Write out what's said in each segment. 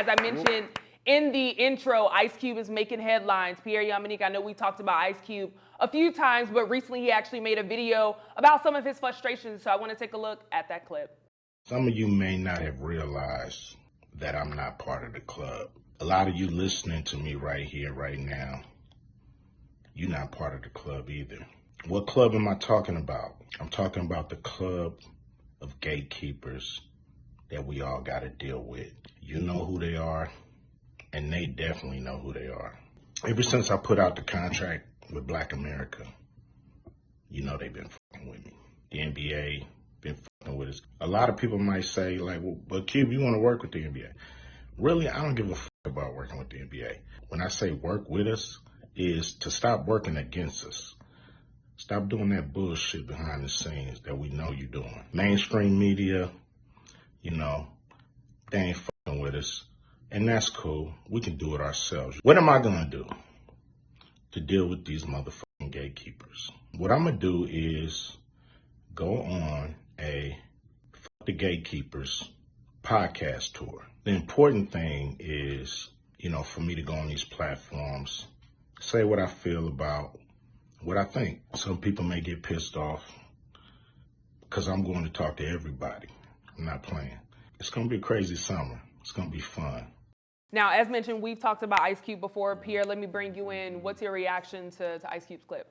as I mentioned in the intro, Ice Cube is making headlines. Pierre Yamanika, I know we talked about Ice Cube a few times, but recently he actually made a video about some of his frustrations. So I want to take a look at that clip. Some of you may not have realized that I'm not part of the club. A lot of you listening to me right here, right now, you're not part of the club either. What club am I talking about? I'm talking about the club of gatekeepers that we all got to deal with. You know who they are, and they definitely know who they are. Ever since I put out the contract with Black America, you know they've been fucking with me. The NBA been fucking with us. A lot of people might say, like, well, but Cube, you want to work with the NBA. Really, I don't give a fuck about working with the NBA. When I say work with us, is to stop working against us. Stop doing that bullshit behind the scenes that we know you're doing. Mainstream media, you know, they ain't fucking with us. And that's cool. We can do it ourselves. What am I going to do to deal with these motherfucking gatekeepers? What I'm going to do is go on a Fuck the Gatekeepers podcast tour. The important thing is, you know, for me to go on these platforms, say what I feel about what I think. Some people may get pissed off because I'm going to talk to everybody. I'm not playing. It's going to be a crazy summer. It's going to be fun. Now, as mentioned, we've talked about Ice Cube before. Pierre, let me bring you in. What's your reaction to Ice Cube's clip?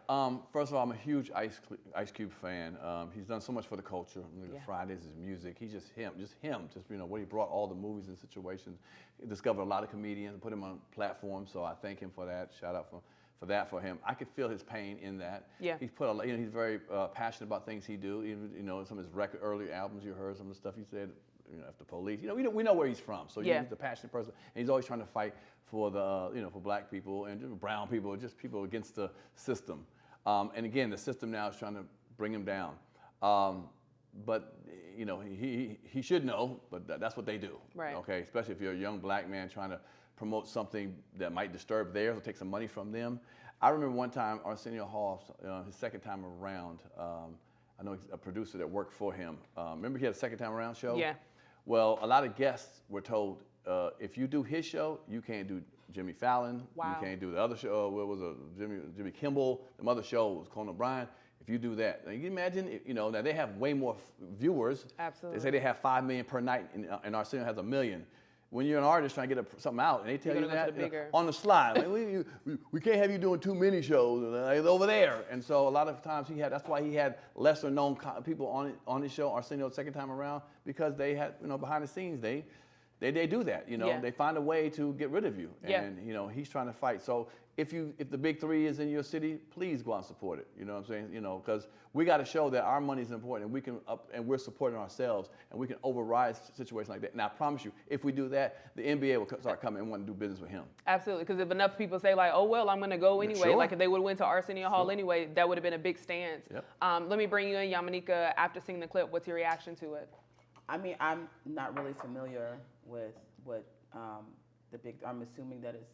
First of all, I'm a huge Ice Cube fan. He's done so much for the culture. The Fridays, his music. He's just him. Just you know, what he brought all the movies and situations. He discovered a lot of comedians, put him on platforms. So I thank him for that. Shout out for that for him. I could feel his pain in that. Yeah. He's put a, you know, he's very passionate about things he do. Even, you know, some of his early albums, you heard some of the stuff he said. You know, after police, you know, we know where he's from. So he's a passionate person, and he's always trying to fight for the, you know, for black people and just brown people, just people against the system. And again, the system now is trying to bring him down. But you know, he should know, but that's what they do. Right. Okay, especially if you're a young black man trying to promote something that might disturb theirs or take some money from them. I remember one time Arsenio Hall, his second time around. I know he's a producer that worked for him. Remember he had a second time around show? Yeah. Well, a lot of guests were told, if you do his show, you can't do Jimmy Fallon. Wow. You can't do the other show. What was it? Jimmy Kimmel. The other show was Conan O'Brien. If you do that, now you can imagine, you know, now they have way more viewers. Absolutely. They say they have 5 million per night, and Arsenio has 1 million. When you're an artist trying to get something out, and they tell you that on the slide, like, we can't have you doing too many shows over there. And so a lot of times that's why he had lesser known people on his show, Arsenio's second time around, because they had, you know, behind the scenes, they do that, you know, they find a way to get rid of you. And, you know, he's trying to fight. So if the big three is in your city, please go out and support it. You know what I'm saying? You know, because we got to show that our money is important, and we can and we're supporting ourselves, and we can override situations like that. And I promise you, if we do that, the NBA will start coming and want to do business with him. Absolutely, because if enough people say like, oh well, I'm going to go anyway, Sure. like if they would have went to Arsenio Hall anyway, that would have been a big stance. Yep. Let me bring you in, Yamanika. After seeing the clip, what's your reaction to it? I mean, I'm not really familiar with what the big. I'm assuming that it's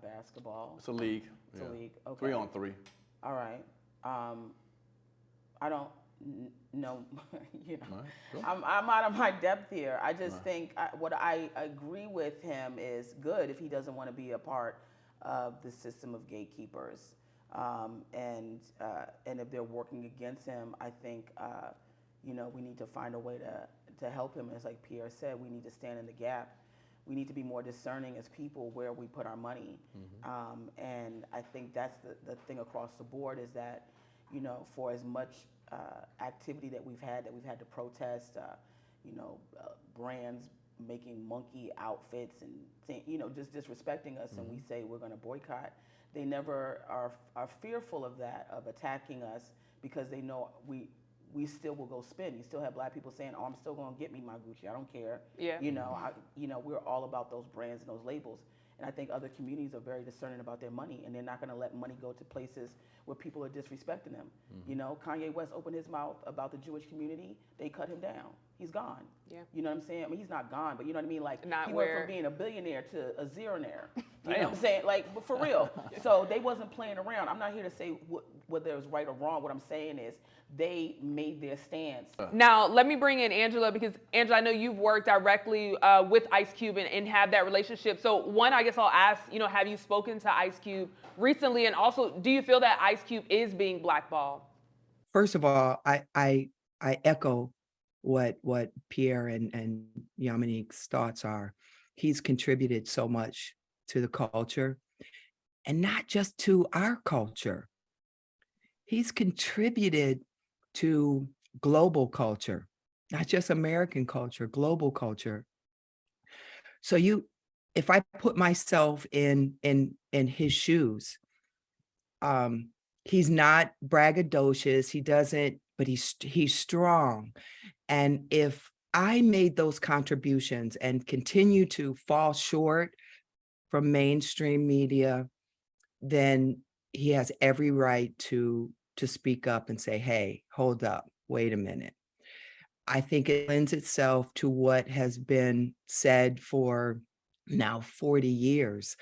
basketball. It's a league. It's a league. Okay. 3 on 3. All right. I don't know. You know, Right, sure. I'm out of my depth here. I just think what I agree with him is good if he doesn't want to be a part of the system of gatekeepers, and if they're working against him, I think you know, we need to find a way to help him. As like Pierre said, we need to stand in the gap. We need to be more discerning as people where we put our money. And I think that's the thing across the board is that, you know, for as much activity that we've had to protest, you know, brands making monkey outfits and, you know, just disrespecting us, and we say we're going to boycott, they never are fearful of that, of attacking us, because they know we still will go spin. You still have black people saying, "Oh, I'm still going to get me my Gucci. I don't care." Yeah. You know, we're all about those brands and those labels. And I think other communities are very discerning about their money, and they're not going to let money go to places where people are disrespecting them. You know, Kanye West opened his mouth about the Jewish community. They cut him down. He's gone. Yeah. You know what I'm saying? I mean, he's not gone, but you know what I mean? Like, Not he where- went from being a billionaire to a zeronaire. You know what I'm saying? Like, but for real. So they wasn't playing around. I'm not here to say whether it was right or wrong. What I'm saying is they made their stance. Now, let me bring in Angela, because Angela, I know you've worked directly with Ice Cube and have that relationship. So one, I guess I'll ask, have you spoken to Ice Cube recently? And also, do you feel that Ice Cube is being blackballed? First of all, I echo what Pierre and Yamanique's thoughts are. He's contributed so much to the culture, and not just to our culture. He's contributed to global culture, not just American culture, global culture. So if I put myself in his shoes, he's not braggadocious. He doesn't, but he's strong. And if I made those contributions and continue to fall short from mainstream media, then he has every right to speak up and say, hey, hold up, wait a minute. I think it lends itself to what has been said for now 40 years.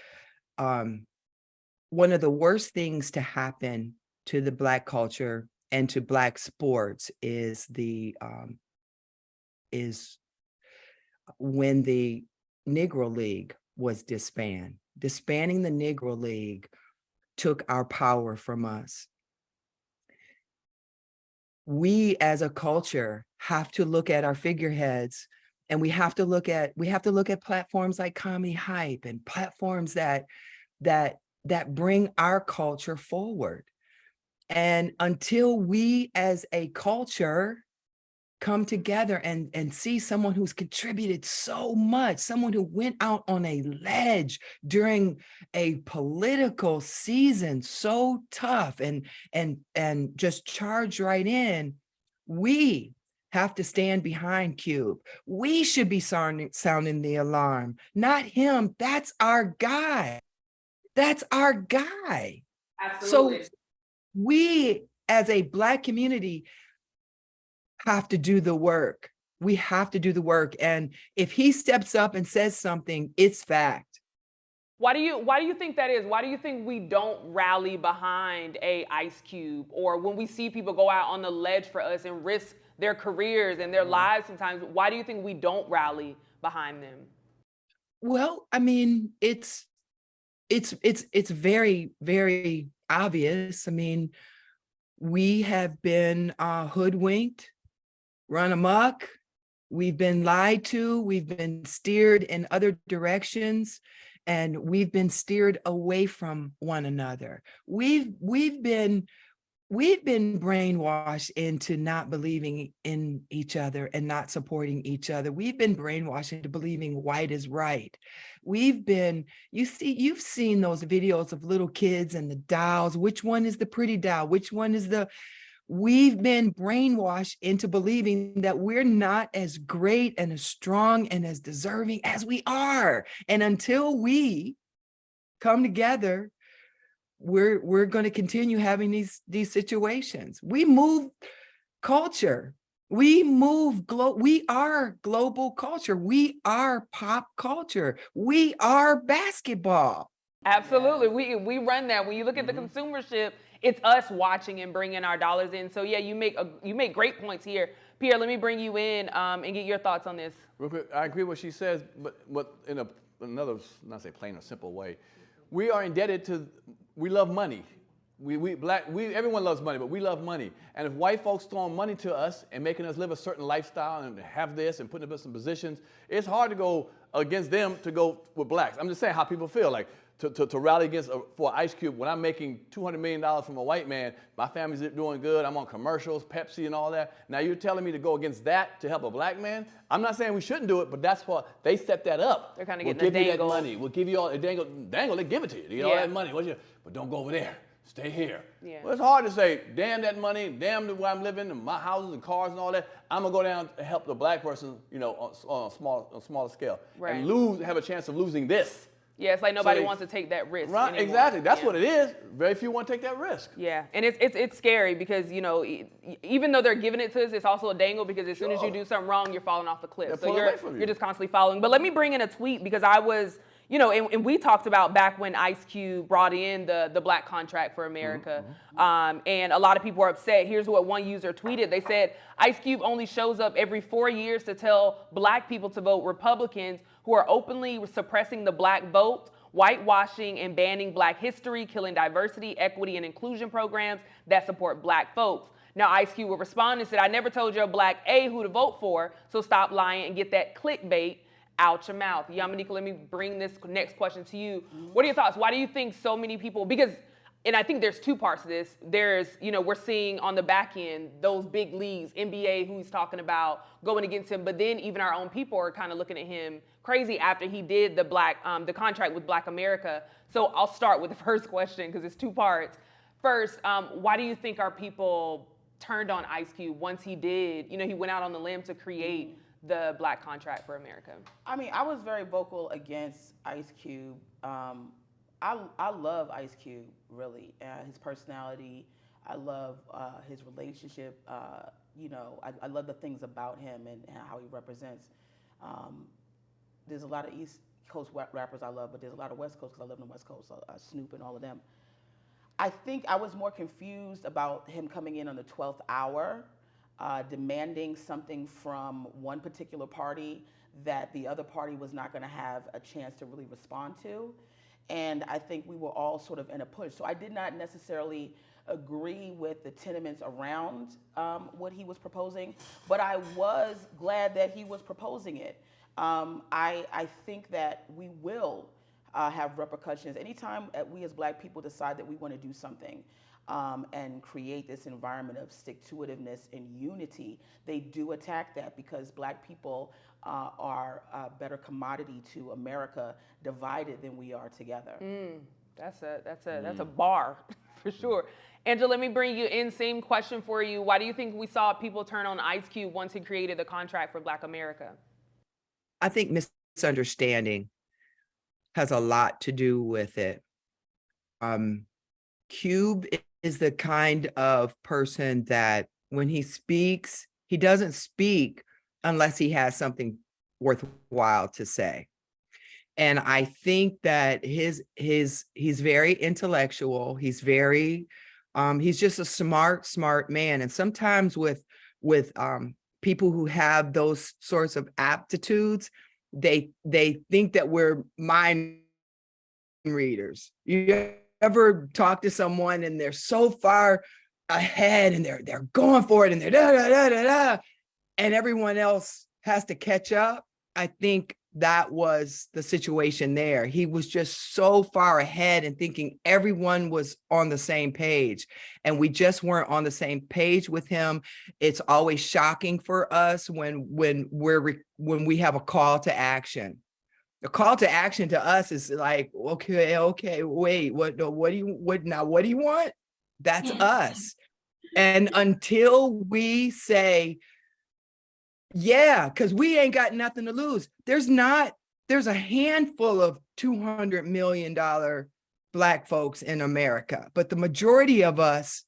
One of the worst things to happen to the Black culture and to Black sports is when the Negro League was disbanded. Disbanding the Negro League took our power from us. We as a culture have to look at our figureheads, and we have to look at platforms like Comedy Hype and platforms that bring our culture forward. And until we as a culture come together and see someone who's contributed so much, someone who went out on a ledge during a political season so tough and just charged right in, we have to stand behind Cube. We should be sounding the alarm, not him. That's our guy. That's our guy. Absolutely. So we as a Black community have to do the work. We have to do the work. And if he steps up and says something, it's fact. Why do you think that is? Why do you think we don't rally behind a Ice Cube, or when we see people go out on the ledge for us and risk their careers and their lives sometimes, why do you think we don't rally behind them? Well, I mean, it's very, very obvious. I mean, we have been hoodwinked, run amok. We've been lied to. We've been steered in other directions, and we've been steered away from one another. We've been brainwashed into not believing in each other and not supporting each other. We've been brainwashed into believing white is right. You've seen those videos of little kids and the dolls. Which one is the pretty doll? Which one is we've been brainwashed into believing that we're not as great and as strong and as deserving as we are. And until we come together, we're going to continue having these situations. We move culture. We move we are global culture. We are pop culture. We are basketball. Absolutely. We run that. When you look at the consumership, it's us watching and bringing our dollars in. So yeah, you make great points here. Pierre, let me bring you in and get your thoughts on this. Real quick, I agree with what she says, but in another, not say plain or simple way, we are indebted to, we love money. Everyone loves money, but we love money. And if white folks throwing money to us and making us live a certain lifestyle and have this and putting us in positions, it's hard to go against them to go with blacks. I'm just saying how people feel like. To rally against for Ice Cube, when I'm making $200 million from a white man, my family's doing good, I'm on commercials, Pepsi and all that. Now you're telling me to go against that to help a black man? I'm not saying we shouldn't do it, but that's what, they set that up. They're kind of we'll getting give the you dangle. that money, we'll give you all, dangle, they give it to you. You get all that money, but don't go over there, stay here. Yeah. Well, it's hard to say, damn that money, damn the way I'm living, and my houses and cars and all that, I'm gonna go down and help the black person, on a smaller scale. Right. And have a chance of losing this. Yeah, it's like nobody wants to take that risk. Right, anymore. exactly. That's what it is. Very few want to take that risk. Yeah, and it's scary because even though they're giving it to us, it's also a dangle because as soon as you do something wrong, you're falling off the cliff. So you're just constantly following. But let me bring in a tweet because I was you know, and we talked about back when Ice Cube brought in the Black Contract for America, and a lot of people were upset. Here's what one user tweeted. They said, Ice Cube only shows up every 4 years to tell Black people to vote Republicans who are openly suppressing the Black vote, whitewashing and banning Black history, killing diversity, equity, and inclusion programs that support Black folks. Now, Ice Cube will respond and said, I never told your Black A who to vote for, so stop lying and get that clickbait out your mouth. Yamanika, let me bring this next question to you. What are your thoughts? Why do you think so many people, because, and I think there's two parts to this. There's, you know, we're seeing on the back end, those big leagues, NBA, who he's talking about going against him, but then even our own people are kind of looking at him crazy after he did the contract with Black America. So I'll start with the first question because it's two parts. First, why do you think our people turned on Ice Cube once he did, you know, he went out on the limb to create the Black Contract for America? I mean, I was very vocal against Ice Cube. I love Ice Cube, really. His personality, I love his relationship. You know, I love the things about him and how he represents. There's a lot of East Coast rappers I love, but there's a lot of West Coast because I live in the West Coast, Snoop and all of them. I think I was more confused about him coming in on the 12th hour, demanding something from one particular party that the other party was not going to have a chance to really respond to. And I think we were all sort of in a push. So I did not necessarily agree with the tenements around what he was proposing, but I was glad that he was proposing it. I think that we will have repercussions. Anytime we as Black people decide that we want to do something and create this environment of stick-to-itiveness and unity, they do attack that because Black people are a better commodity to America divided than we are together. That's a bar for sure. Angela, let me bring you in. Same question for you. Why do you think we saw people turn on Ice Cube once he created the contract for Black America? I think misunderstanding has a lot to do with it. Cube is the kind of person that when he speaks, he doesn't speak unless he has something worthwhile to say. And I think that he's very intellectual. He's very, he's just a smart man. And sometimes with people who have those sorts of aptitudes, they think that we're mind readers. You ever talk to someone and they're so far ahead and they're going for it and they're da da da da da, and everyone else has to catch up? I think that was the situation there. He was just so far ahead and thinking everyone was on the same page, and we just weren't on the same page with him. It's always shocking for us when we have a call to action. The call to action to us is like, okay, wait, what do you want? That's us. And until we say, yeah, because we ain't got nothing to lose. There's a handful of $200 million Black folks in America, but the majority of us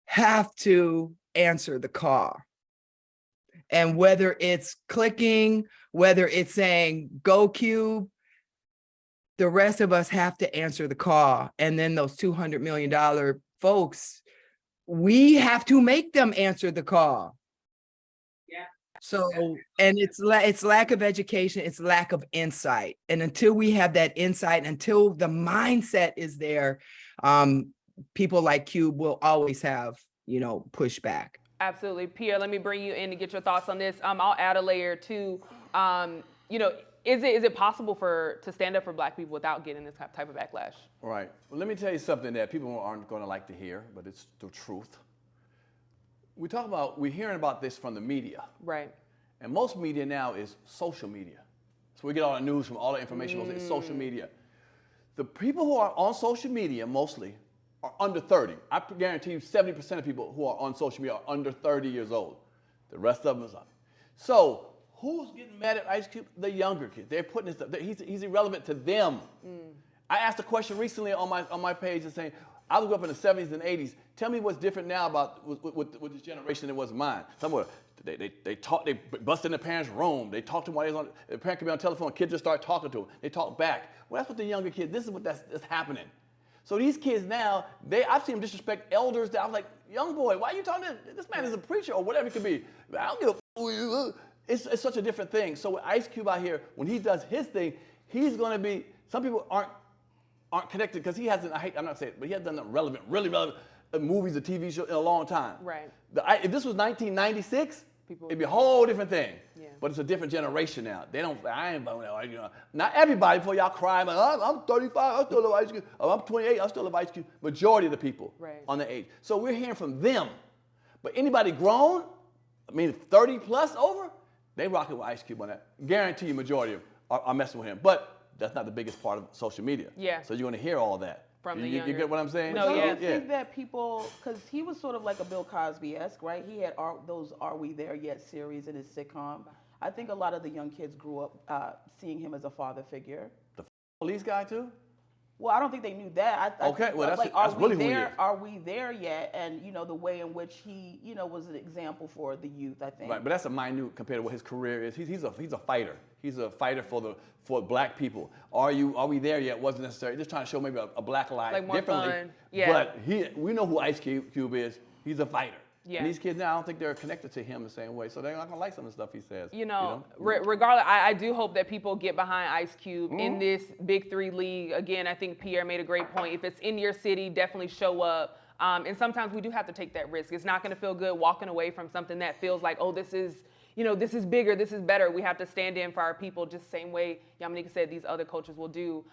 have to answer the call. And whether it's clicking, whether it's saying, go Cube, the rest of us have to answer the call. And then those $200 million folks, we have to make them answer the call. Yeah. So, and it's lack of education, it's lack of insight. And until we have that insight, until the mindset is there, people like Cube will always have, pushback. Absolutely. Pierre, let me bring you in to get your thoughts on this. I'll add a layer too. Is it possible to stand up for Black people without getting this type of backlash? Right. Well, let me tell you something that people aren't going to like to hear, but it's the truth. We're hearing about this from the media. Right. And most media now is social media. So we get all the news from all the information, it's social media. The people who are on social media mostly are under 30. I guarantee you 70% of people who are on social media are under 30 years old. The rest of them is up. So who's getting mad at Ice Cube? The younger kids. They're putting this, he's irrelevant to them. I asked a question recently on my page and saying, I grew up in the 70s and 80s. Tell me what's different now about with this generation than was mine. Some were They talk. They bust in the parents' room. They talk to them while they're on. The parent can be on the telephone. Kids just start talking to them. They talk back. Well, that's what the younger kids. This is what that's happening. So these kids now, I've seen them disrespect elders. That I was like, young boy, why are you talking to this man? Is a preacher or whatever it could be. I don't give a who you. It's such a different thing. So with Ice Cube out here, when he does his thing, he's going to be. Some people aren't connected because he hasn't. I'm not saying, but he hasn't done relevant, really relevant movies or TV show in a long time. Right. If this was 1996. It'd be a whole different thing. Yeah. But it's a different generation now. They don't, I ain't voting that, you know. Not everybody before y'all cry, like, I'm 35, I still love Ice Cube. Oh, I'm 28, I still love Ice Cube. Majority of the people on the age. So we're hearing from them. But anybody grown, 30 plus over, they rocking with Ice Cube on that. Guarantee you majority of them are messing with him. But that's not the biggest part of social media. Yeah. So you're gonna hear all that. From you get what I'm saying? No, I think that people, because he was sort of like a Bill Cosby-esque, right? He had those Are We There Yet series in his sitcom. I think a lot of the young kids grew up seeing him as a father figure. The police guy too? Well, I don't think they knew that. Okay, well that's really who he is. Are we there yet? And the way in which he, was an example for the youth, I think. Right, but that's a minute compared to what his career is. He's a fighter. He's a fighter for black people. Are we there yet? Wasn't necessary. Just trying to show maybe a black life like more differently. Fun. Yeah. But we know who Ice Cube is. He's a fighter. Yeah. And these kids now, I don't think they're connected to him the same way, so they're not gonna like some of the stuff he says. Regardless, I do hope that people get behind Ice Cube in this Big Three league. Again, I think Pierre made a great point. If it's in your city, definitely show up. And sometimes we do have to take that risk. It's not gonna feel good walking away from something that feels like, oh, this is bigger, this is better. We have to stand in for our people just the same way Yamanika said these other coaches will do.